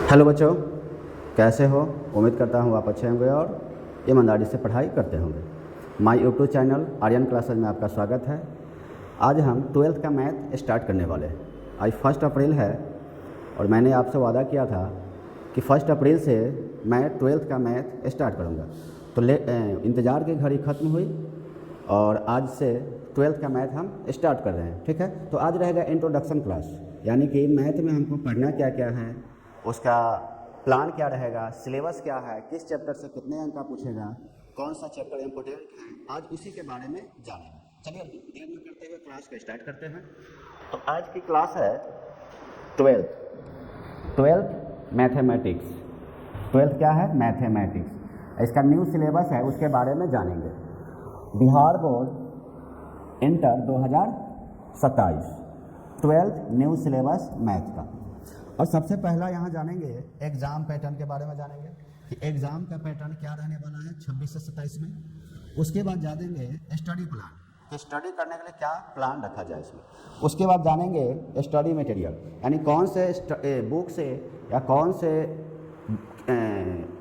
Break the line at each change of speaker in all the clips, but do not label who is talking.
Hello बच्चों, कैसे हो? उम्मीद करता हूँ आप अच्छे होंगे और ईमानदारी से पढ़ाई करते होंगे। My YouTube channel Aryan classes में आपका स्वागत है। आज हम 12th का मैथ स्टार्ट करने वाले हैं। आज 1 अप्रैल है और मैंने आपसे वादा किया था कि 1 अप्रैल से मैं 12th का मैथ स्टार्ट करूँगा। तो इंतज़ार की घड़ी ख़त्म हुई और आज से 12th का मैथ हम स्टार्ट कर रहे हैं। ठीक है, तो आज रहेगा इंट्रोडक्शन क्लास, यानी कि मैथ में हमको पढ़ना क्या क्या है, उसका प्लान क्या रहेगा, सिलेबस क्या है, किस चैप्टर से कितने अंक का पूछेगा, कौन सा चैप्टर इम्पोर्टेंट है, आज उसी के बारे में जानेंगे। चलिए देर न करते हुए क्लास को स्टार्ट करते हैं। तो आज की क्लास है 12th मैथमेटिक्स। 12th क्या है? मैथमेटिक्स। इसका न्यू सिलेबस है, उसके बारे में जानेंगे। Bihar board inter 2027 12th new syllabus math का। और सबसे पहला यहाँ जानेंगे एग्ज़ाम पैटर्न के बारे में जानेंगे कि एग्ज़ाम का पैटर्न क्या रहने वाला है 26 से 27 में। उसके बाद जानेंगे स्टडी प्लान कि स्टडी करने के लिए क्या प्लान रखा जाए इसमें। उसके बाद जानेंगे स्टडी मटेरियल, यानी कौन से बुक से या कौन से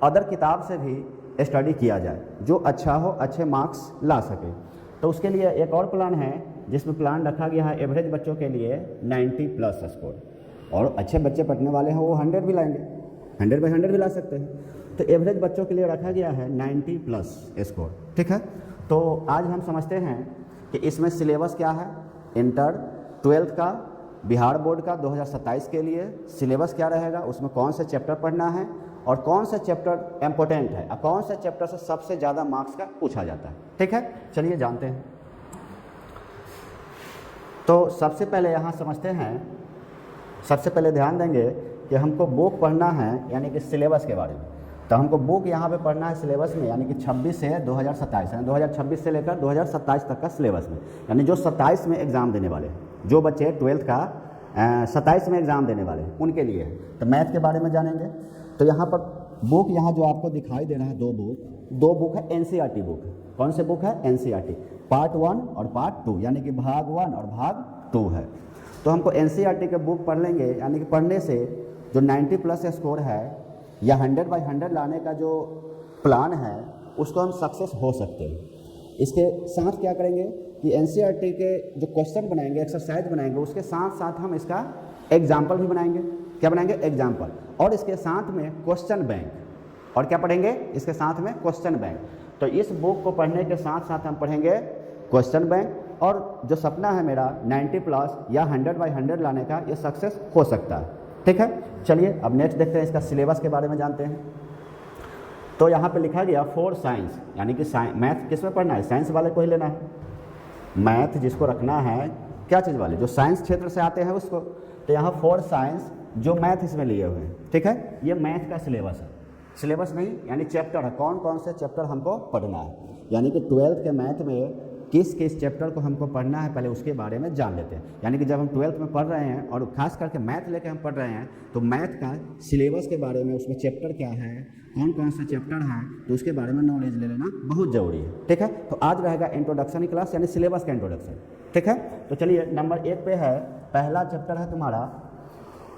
अदर किताब से भी स्टडी किया जाए जो अच्छा हो, अच्छे मार्क्स ला सके। तो उसके लिए एक और प्लान है जिसमें प्लान रखा गया है एवरेज बच्चों के लिए 90+ स्कोर, और अच्छे बच्चे पढ़ने वाले हैं वो 100 भी लाएंगे, 100/100 भी ला सकते हैं। तो एवरेज बच्चों के लिए रखा गया है 90+ स्कोर। ठीक है, तो आज हम समझते हैं कि इसमें सिलेबस क्या है। इंटर 12th का बिहार बोर्ड का 2027 के लिए सिलेबस क्या रहेगा, उसमें कौन से चैप्टर पढ़ना है और कौन सा चैप्टर इम्पोर्टेंट है और कौन से चैप्टर से सबसे ज़्यादा मार्क्स का पूछा जाता है। ठीक है, चलिए जानते हैं। तो सबसे पहले यहाँ समझते हैं, सबसे पहले ध्यान देंगे कि हमको बुक पढ़ना है, यानी कि सिलेबस के बारे में। तो हमको बुक यहाँ पे पढ़ना है सिलेबस में, यानी कि 26 से 2027 है, 2026 से लेकर 2027 तक का सिलेबस में, यानी जो 27 में एग्ज़ाम देने वाले हैं, जो बच्चे 12th का 27 में एग्ज़ाम देने वाले हैं उनके लिए है। तो मैथ के बारे में जानेंगे। तो यहाँ पर बुक, यहाँ जो आपको दिखाई दे रहा है दो बुक है, NCERT बुक है। कौन से बुक है? NCERT पार्ट 1 और पार्ट 2, यानी कि भाग 1 और भाग 2 है। तो हमको NCERT के बुक पढ़ लेंगे, यानी कि पढ़ने से जो 90+ स्कोर है या 100/100 लाने का जो प्लान है उसको हम सक्सेस हो सकते हैं। इसके साथ क्या करेंगे कि NCERT के जो क्वेश्चन बनाएंगे, एक्सरसाइज बनाएंगे, उसके साथ साथ हम इसका एग्जाम्पल भी बनाएंगे। क्या बनाएंगे? एग्जाम्पल। और इसके साथ में क्वेश्चन बैंक। और क्या पढ़ेंगे? इसके साथ में क्वेश्चन बैंक। तो इस बुक को पढ़ने के साथ साथ हम पढ़ेंगे क्वेश्चन बैंक, और जो सपना है मेरा 90+ या 100/100 लाने का, ये सक्सेस हो सकता है। ठीक है, चलिए अब नेक्स्ट देखते हैं, इसका सिलेबस के बारे में जानते हैं। तो यहाँ पे लिखा गया 4 साइंस, यानी कि मैथ किस में पढ़ना है? साइंस वाले को ही लेना है। मैथ जिसको रखना है, क्या चीज़ वाले? जो साइंस क्षेत्र से आते हैं उसको। तो यहाँ 4 साइंस जो मैथ इसमें लिए हुए हैं। ठीक है, ये मैथ का सिलेबस है। सिलेबस नहीं, यानी चैप्टर है, कौन कौन से चैप्टर हमको पढ़ना है, यानी कि 12th के मैथ में किस किस चैप्टर को हमको पढ़ना है, पहले उसके बारे में जान लेते हैं। यानी कि जब हम 12th में पढ़ रहे हैं और खास करके मैथ लेके हम पढ़ रहे हैं, तो मैथ का सिलेबस के बारे में, उसमें चैप्टर क्या है, कौन कौन सा चैप्टर है, तो उसके बारे में नॉलेज ले लेना बहुत ज़रूरी है। ठीक है, तो आज रहेगा इंट्रोडक्शन की क्लास, यानी सिलेबस का इंट्रोडक्शन। ठीक है, तो चलिए नंबर 1 पे है, पहला चैप्टर है तुम्हारा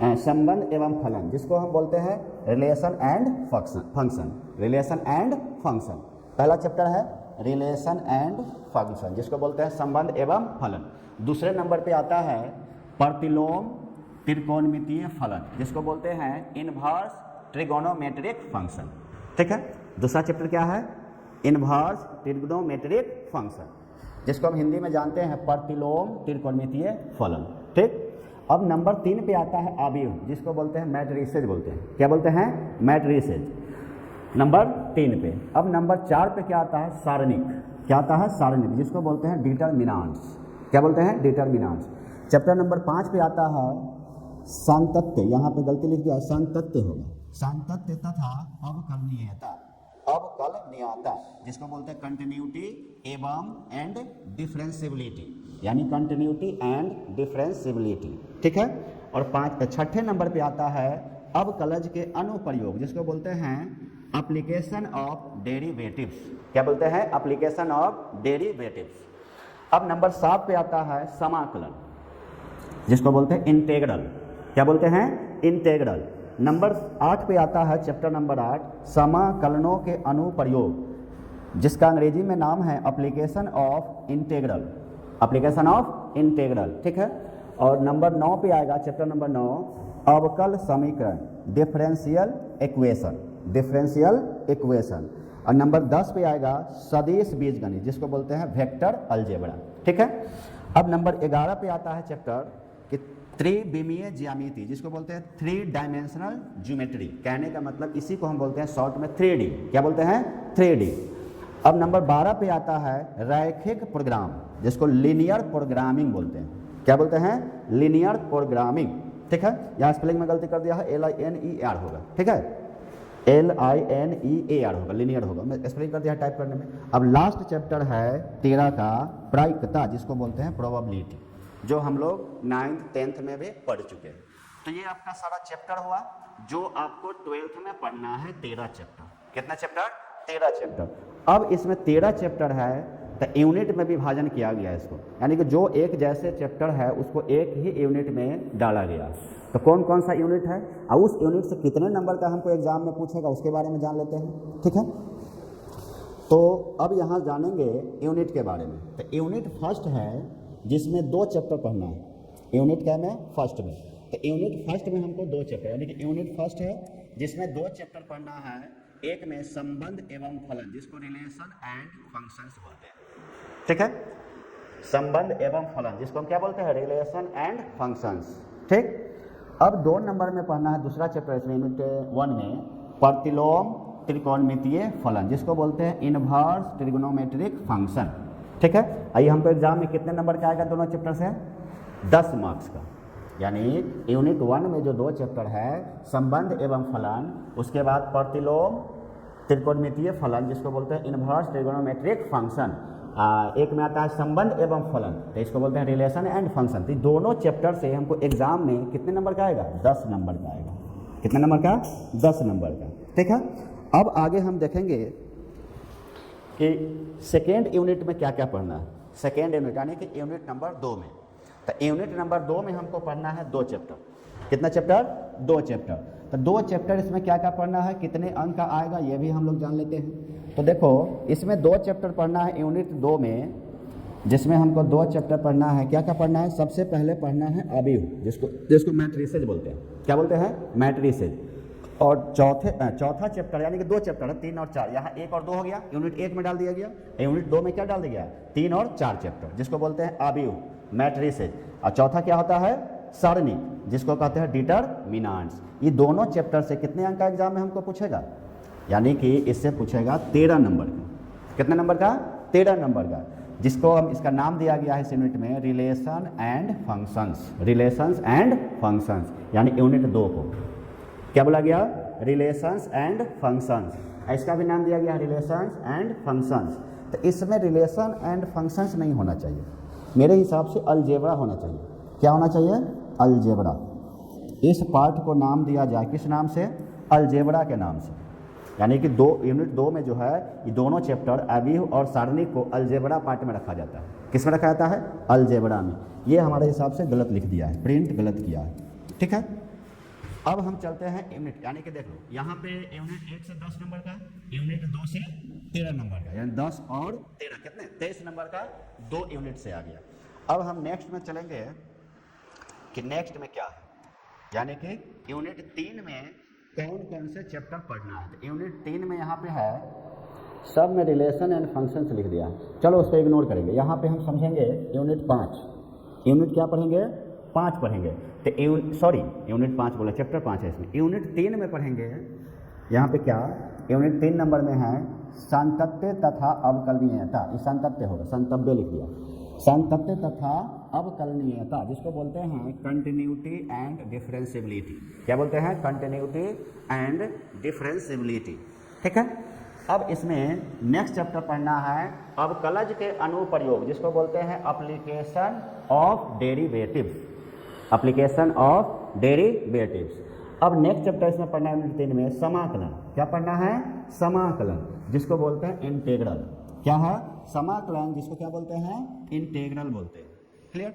संबंध एवं फलन, जिसको हम बोलते हैं relation and function. Relation and function पहला चैप्टर है, रिलेशन एंड फंक्शन, जिसको बोलते हैं संबंध एवं फलन। दूसरे नंबर पे आता है प्रतिलोम त्रिकोणमितीय फलन, जिसको बोलते हैं इनवर्स ट्रिगोनोमेट्रिक फंक्शन। ठीक है, दूसरा चैप्टर क्या है? इनवर्स ट्रिगोनोमेट्रिक फंक्शन, जिसको हम हिंदी में जानते हैं प्रतिलोम त्रिकोणमितीय फलन। ठीक, अब नंबर 3 पे आता है अवयव, जिसको बोलते हैं मैट्रिसेज बोलते हैं। क्या बोलते हैं? मैट्रिसेज, नंबर 3 पे। अब नंबर 4 पे क्या आता है? सारणिक। क्या आता है? सारणिक, जिसको बोलते हैं डिटरमिनांट्स। क्या बोलते हैं? डिटरमिनांट्स। चैप्टर नंबर 5 पे आता है सांतत्य, यहाँ पे गलती लिख दिया, सांतत्य होगा, सांतत्य तथा अवकलनीयता। अवकलनीयता, जिसको बोलते हैं कंटिन्यूटी एवं एंड डिफरेंशियबिलिटी, यानी कंटिन्यूटी एंड डिफरेंशियबिलिटी। ठीक है, और 6ठे नंबर पे आता है अवकलज के अनुप्रयोग, जिसको बोलते हैं एप्लीकेशन ऑफ डेरिवेटिव्स। क्या बोलते हैं? Application of derivatives. अब नंबर 7 पे आता है समाकलन, जिसको बोलते हैं इंटेग्रल। क्या बोलते हैं? इंटेग्रल। नंबर 8 पे आता है चैप्टर नंबर 8 समाकलनों के अनुप्रयोग, जिसका अंग्रेजी में नाम है application of integral, application of integral, ठीक है। और नंबर 9 पे आएगा चैप्टर नंबर 9 अवकल समीकरण, डिफरेंशियल इक्वेशन, डिफरेंशियल इक्वेशन। और नंबर 10 पे आएगा सदिश बीजगणित, जिसको बोलते हैं वेक्टर अलजेब्रा, ठीक है। अब नंबर 11 पे आता है चैप्टर कि त्रिविमीय ज्यामिति, जिसको बोलते हैं 3 डायमेंशनल ज्योमेट्री। कहने का मतलब इसी को हम बोलते हैं शॉर्ट में 3D। क्या बोलते हैं? 3D। अब नंबर 12 पे आता है रैखिक प्रोग्राम, जिसको लीनियर प्रोग्रामिंग बोलते हैं। क्या बोलते हैं? लीनियर प्रोग्रामिंग, ठीक है। यहाँ स्पेलिंग में गलती कर दिया है, LINER होगा, ठीक है, LINEAR होगा, लीनियर होगा, मैं स्पेलिंग कर दिया टाइप करने में। अब लास्ट चैप्टर है 13 का प्रायिकता, जिसको बोलते हैं प्रोबेबिलिटी, जो हम लोग 9th 10th में भी पढ़ चुके हैं। तो ये आपका सारा चैप्टर हुआ जो आपको 12th में पढ़ना है। 13 चैप्टर। कितना चैप्टर? 13 चैप्टर। अब इसमें 13 चैप्टर है तो यूनिट में विभाजन किया गया है इसको, यानी कि जो एक जैसे चैप्टर है उसको एक ही यूनिट में डाला गया। तो कौन कौन सा यूनिट है और उस यूनिट से कितने नंबर का हमको एग्जाम में पूछेगा उसके बारे में जान लेते हैं, ठीक है। तो अब यहाँ जानेंगे यूनिट के बारे में। तो यूनिट फर्स्ट है जिसमें 2 चैप्टर पढ़ना है। यूनिट क्या में? फर्स्ट में। तो यूनिट फर्स्ट में हमको 2 चैप्टर, यानी कि यूनिट फर्स्ट है जिसमें 2 चैप्टर पढ़ना है। एक में संबंध एवं फलन, जिसको रिलेशन एंड फंक्शंस बोलते हैं, ठीक है। संबंध एवं फलन, जिसको हम क्या बोलते हैं? रिलेशन एंड फंक्शंस, ठीक। अब 2 नंबर में पढ़ना है दूसरा चैप्टर इसमें यूनिट 1 में प्रतिलोम त्रिकोणमितीय फलन, जिसको बोलते हैं इनवर्स ट्रिग्नोमेट्रिक फंक्शन, ठीक है। आइए हमको एग्जाम में कितने नंबर का आएगा दोनों चैप्टर से? 10 मार्क्स का। यानी यूनिट 1 में जो 2 चैप्टर है संबंध एवं फलन, उसके बाद प्रतिलोम त्रिकोणमितीय फलन, जिसको बोलते हैं इनवर्स ट्रिग्नोमेट्रिक फंक्शन, एक में आता है संबंध एवं फलन, तो इसको बोलते हैं रिलेशन एंड फंक्शन। तो दोनों चैप्टर से हमको एग्जाम में कितने नंबर का आएगा? 10 नंबर का आएगा। कितने नंबर का? 10 नंबर का, ठीक है। अब आगे हम देखेंगे कि सेकेंड यूनिट में क्या क्या पढ़ना है। सेकेंड यूनिट यानी कि यूनिट नंबर 2 में। तो यूनिट नंबर 2 में हमको पढ़ना है 2 चैप्टर। कितना चैप्टर? 2 चैप्टर। तो 2 चैप्टर इसमें क्या क्या पढ़ना है, कितने अंक का आएगा, ये भी हम लोग जान लेते हैं। तो देखो इसमें 2 चैप्टर पढ़ना है यूनिट 2 में, जिसमें हमको 2 चैप्टर पढ़ना है। क्या क्या पढ़ना है? सबसे पहले पढ़ना है अवयव, जिसको मैट्रिसेज बोलते हैं। क्या बोलते हैं? मैट्रिसेज। और चौथा चैप्टर यानी कि 2 चैप्टर है 3 और 4, यहाँ 1 और 2 हो गया, यूनिट 1 में डाल दिया गया। यूनिट 2 में क्या डाल दिया गया? 3 और 4 चैप्टर, जिसको बोलते हैं अवयव, मैट्रिसेज। और चौथा क्या होता है? सरणी, जिसको कहते हैं डिटरमिनेंट्स। ये दोनों चैप्टर से कितने अंक का एग्जाम में हमको पूछेगा? यानी कि इससे पूछेगा 13 नंबर का। कितने नंबर का? 13 नंबर का, जिसको हम इसका नाम दिया गया है इस यूनिट में relation and functions. Relations and functions यानी यूनिट 2 को क्या बोला गया? Relations and functions. इसका भी नाम दिया गया है रिलेशंस एंड फंक्शंस। तो इसमें रिलेशन एंड फंक्शंस नहीं होना चाहिए, मेरे हिसाब से अलजेब्रा होना चाहिए। क्या होना चाहिए? अलजेब्रा। इस पार्ट को नाम दिया जाए किस नाम से? अलजेब्रा के नाम से। यानी कि यूनिट 2 में जो है ये दोनों चैप्टर अवयव और सारणी को अलजेब्रा पार्ट में रखा जाता है। किस में रखा जाता है? अलजेब्रा में। ये हमारे हिसाब से गलत लिख दिया है, प्रिंट गलत किया है, ठीक है। अब हम चलते हैं यूनिट, यानी कि देख लो यहाँ पे यूनिट 1 से 10 नंबर का, यूनिट 2 से 13 नंबर का, यानी 10 और 13 कितने? 23 नंबर का 2 यूनिट से आ गया। अब हम नेक्स्ट में चलेंगे कि नेक्स्ट में क्या है, यानी कि यूनिट 3 में कौन कौन से चैप्टर पढ़ना है। तो यूनिट 3 में यहाँ पे है सब में रिलेशन एंड फंक्शंस लिख दिया है। चलो उसको इग्नोर करेंगे। यहाँ पे हम समझेंगे यूनिट 5। यूनिट क्या पढ़ेंगे? 5 पढ़ेंगे। तो यूनिट 5 बोला, चैप्टर 5 है इसमें। यूनिट 3 में पढ़ेंगे यहाँ पे क्या? यूनिट 3 नंबर में है संतत्य तथा अवकलनीयता। ये संतत्य होगा, संतव्य लिख दिया। संतत्य तथा अवकलनीयता, जिसको बोलते हैं कंटिन्यूटी एंड डिफरेंशियबिलिटी। क्या बोलते हैं? कंटिन्यूटी एंड डिफरेंशियबिलिटी, ठीक है। अब इसमें नेक्स्ट चैप्टर पढ़ना है अवकलज के अनुप्रयोग, जिसको बोलते हैं application of derivatives. Application of derivatives. अब नेक्स्ट चैप्टर इसमें पढ़ना है यूनिट 3 में समाकलन। क्या पढ़ना है? समाकलन, जिसको बोलते हैं इंटीग्रल। क्या है? समाकलन, जिसको क्या बोलते हैं? इंटीग्रल बोलते हैं। क्लियर।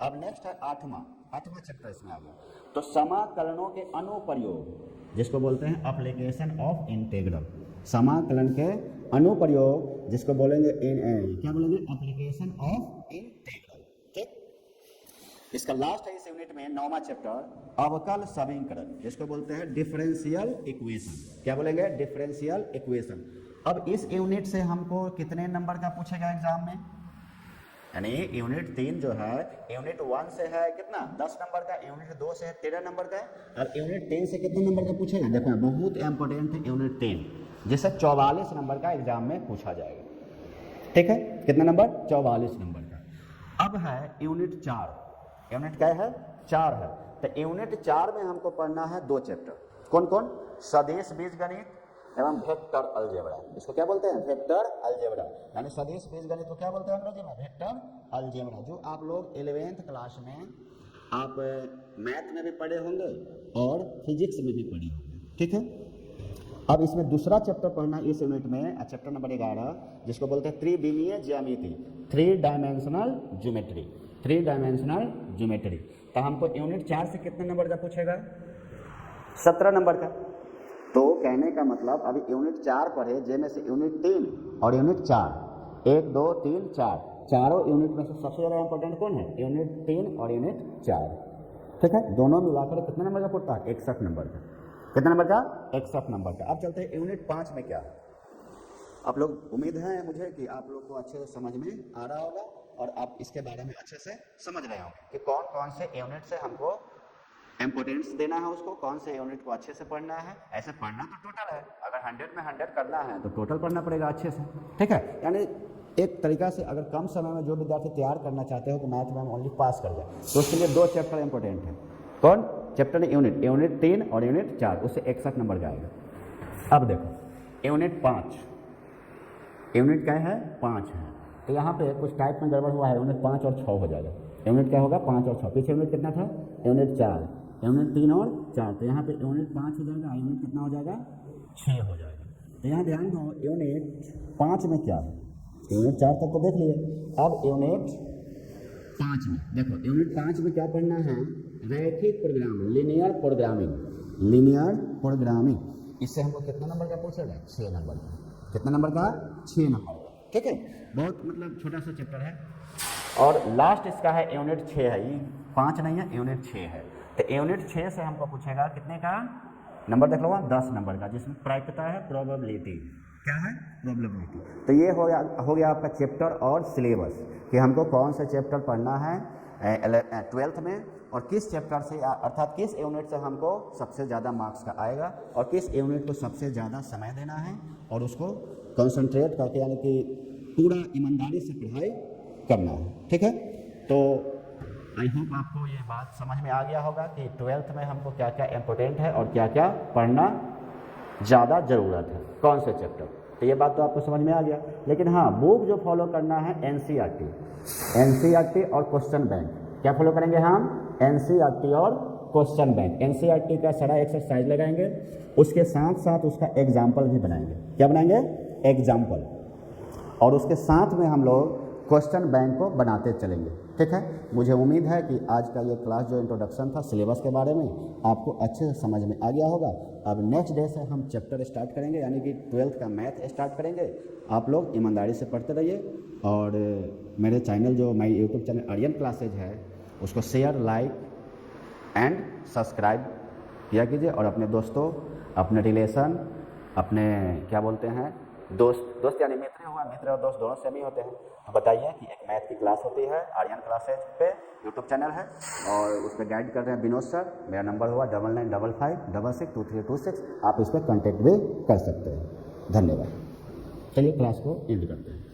अब नेक्स्ट है 8वां चैप्टर इसमें आ गया। तो समाकलनों के अनुप्रयोग जिसको बोलते हैं एप्लीकेशन ऑफ इंटीग्रल, समाकलन के अनुप्रयोग जिसको बोलेंगे क्या बोलेंगे, एप्लीकेशन ऑफ इंटीग्रल। ठीक, इसका लास्ट है इस यूनिट में 9वां चैप्टर अवकल समीकरण जिसको बोलते हैं डिफरेंशियल इक्वेशन। क्या बोलेंगे, डिफरेंशियल इक्वेशन। अब इस यूनिट से हमको कितने नंबर का पूछेगा एग्जाम में, यानी यूनिट 3 जो है यूनिट 1 से है कितना 10 नंबर का, यूनिट 2 से है 13 नंबर का, और यूनिट 3 से कितने नंबर का पूछेगा, देखो बहुत इंपॉर्टेंट है यूनिट 3 जिसे 44 नंबर का एग्जाम में पूछा जाएगा। ठीक है, कितना नंबर, 44 नंबर का। अब है यूनिट 4, यूनिट क्या है 4 है, तो यूनिट 4 में हमको पढ़ना है 2 चैप्टर, कौन कौन, सदिश बीजगणित एवं वेक्टर अलजेब्रा। इसको क्या बोलते हैं, वेक्टर अलजेब्रा, यानी सदिश बीजगणित को क्या बोलते हैं अंग्रेजी में, वेक्टर अलजेब्रा, जो आप लोग 11th क्लास में आप मैथ में भी पढ़े होंगे और फिजिक्स में भी पढ़े होंगे। ठीक है, अब इसमें दूसरा चैप्टर पढ़ना इस यूनिट में, चैप्टर नंबर 11 जिसको बोलते हैं त्रिविमीय ज्यामिति, 3 डायमेंशनल ज्योमेट्री, 3 डायमेंशनल ज्योमेट्री। तो हमको यूनिट 4 से कितने नंबर का पूछेगा, 17 नंबर का। तो कहने का मतलब अभी यूनिट 4 पढ़े, जिनमें से यूनिट 3 और यूनिट 4, 1 2 3 4, चारों यूनिट में से सबसे ज़्यादा इंपॉर्टेंट कौन है, यूनिट 3 और यूनिट 4। ठीक है, दोनों मिलाकर कितने नंबर का पड़ता है, 61 नंबर का। कितने नंबर का, 61 नंबर का। अब चलते हैं यूनिट 5 में क्या, आप लोग उम्मीद है मुझे कि आप लोग को अच्छे से समझ में आ रहा होगा और आप इसके बारे में अच्छे से समझ रहे होंगे कि कौन कौन से यूनिट से हमको इंपोर्टेंस देना है, उसको कौन से यूनिट को अच्छे से पढ़ना है। ऐसे पढ़ना तो टोटल है, अगर 100 में 100 करना है तो टोटल पढ़ना पड़ेगा अच्छे से। ठीक है, यानी एक तरीका से अगर कम समय में जो विद्यार्थी तैयार करना चाहते हो कि मैथ में हम ओनली पास कर जाए, तो उसके लिए 2 चैप्टर इंपॉर्टेंट है। कौन चैप्टर, यूनिट 3 और यूनिट 4, उससे 61 नंबर का आएगा। अब देखो यूनिट 5, यूनिट क्या है 5 है, तो यहाँ पे कुछ टाइप में गड़बड़ हुआ है, यूनिट 5 और 6 हो जाएगा। यूनिट क्या होगा, 5 और 6, पीछे यूनिट कितना था, यूनिट 4, यूनिट 3 और 4, तो यहाँ पे यूनिट 5 हो जाएगा, यूनिट कितना हो जाएगा 6 हो जाएगा। तो यहाँ ध्यान दो यूनिट 5 में क्या है, यूनिट 4 तक तो देख लिए, अब यूनिट 5 में देखो, यूनिट 5 में क्या पढ़ना है, रैखिक programming, linear programming, linear programming. इससे हमको कितना नंबर का पूछेगा, 6 नंबर का। कितना नंबर का, 6 नंबर का। ठीक है, बहुत मतलब छोटा सा चैप्टर है। और लास्ट इसका है यूनिट 6 है, ये 5 नहीं है, यूनिट 6 है। तो यूनिट 6 से हमको पूछेगा कितने का नंबर, देख लो 10 नंबर का, जिसमें प्रायिकता है, प्रोबेबिलिटी। क्या है, प्रोबेबिलिटी। तो ये हो गया आपका चैप्टर और सिलेबस कि हमको कौन सा चैप्टर पढ़ना है 12th में, और किस चैप्टर से अर्थात किस यूनिट से हमको सबसे ज़्यादा मार्क्स का आएगा, और किस यूनिट को सबसे ज़्यादा समय देना है और उसको कंसंट्रेट करके यानी कि पूरा ईमानदारी से पढ़ाई करना है। ठीक है, तो आई होप आपको ये बात समझ में आ गया होगा कि 12th में हमको क्या क्या इम्पोर्टेंट है और क्या क्या पढ़ना ज़्यादा ज़रूरत है, कौन से चैप्टर। तो ये बात तो आपको समझ में आ गया। लेकिन हाँ, बुक जो फॉलो करना है एनसीईआरटी और क्वेश्चन बैंक। क्या फॉलो करेंगे हम, एनसीईआरटी और क्वेश्चन बैंक। एनसीईआरटी का सारा एक्सरसाइज लगाएंगे, उसके साथ साथ उसका एग्जाम्पल भी बनाएंगे। क्या बनाएंगे, एग्जाम्पल, और उसके साथ में हम लोग क्वेश्चन बैंक को बनाते चलेंगे। ठीक है, मुझे उम्मीद है कि आज का ये क्लास जो इंट्रोडक्शन था सिलेबस के बारे में आपको अच्छे से समझ में आ गया होगा। अब नेक्स्ट डे से हम चैप्टर स्टार्ट करेंगे, यानी कि 12th का मैथ स्टार्ट करेंगे। आप लोग ईमानदारी से पढ़ते रहिए, और मेरे चैनल जो my YouTube channel Aryan classes है उसको शेयर, लाइक एंड सब्सक्राइब किया कीजिए, और अपने दोस्तों, अपने रिलेशन, अपने क्या बोलते हैं दोस्त यानी मित्र और दोस्त दोनों सेम ही होते हैं। तो बताइए कि एक मैथ की क्लास होती है आर्यन क्लासेज पे, यूट्यूब चैनल है, और उस पर गाइड कर रहे हैं विनोद सर। मेरा नंबर हुआ 9955562326। आप इस पर कॉन्टेक्ट भी कर सकते हैं। धन्यवाद। चलिए क्लास को एंड करते हैं।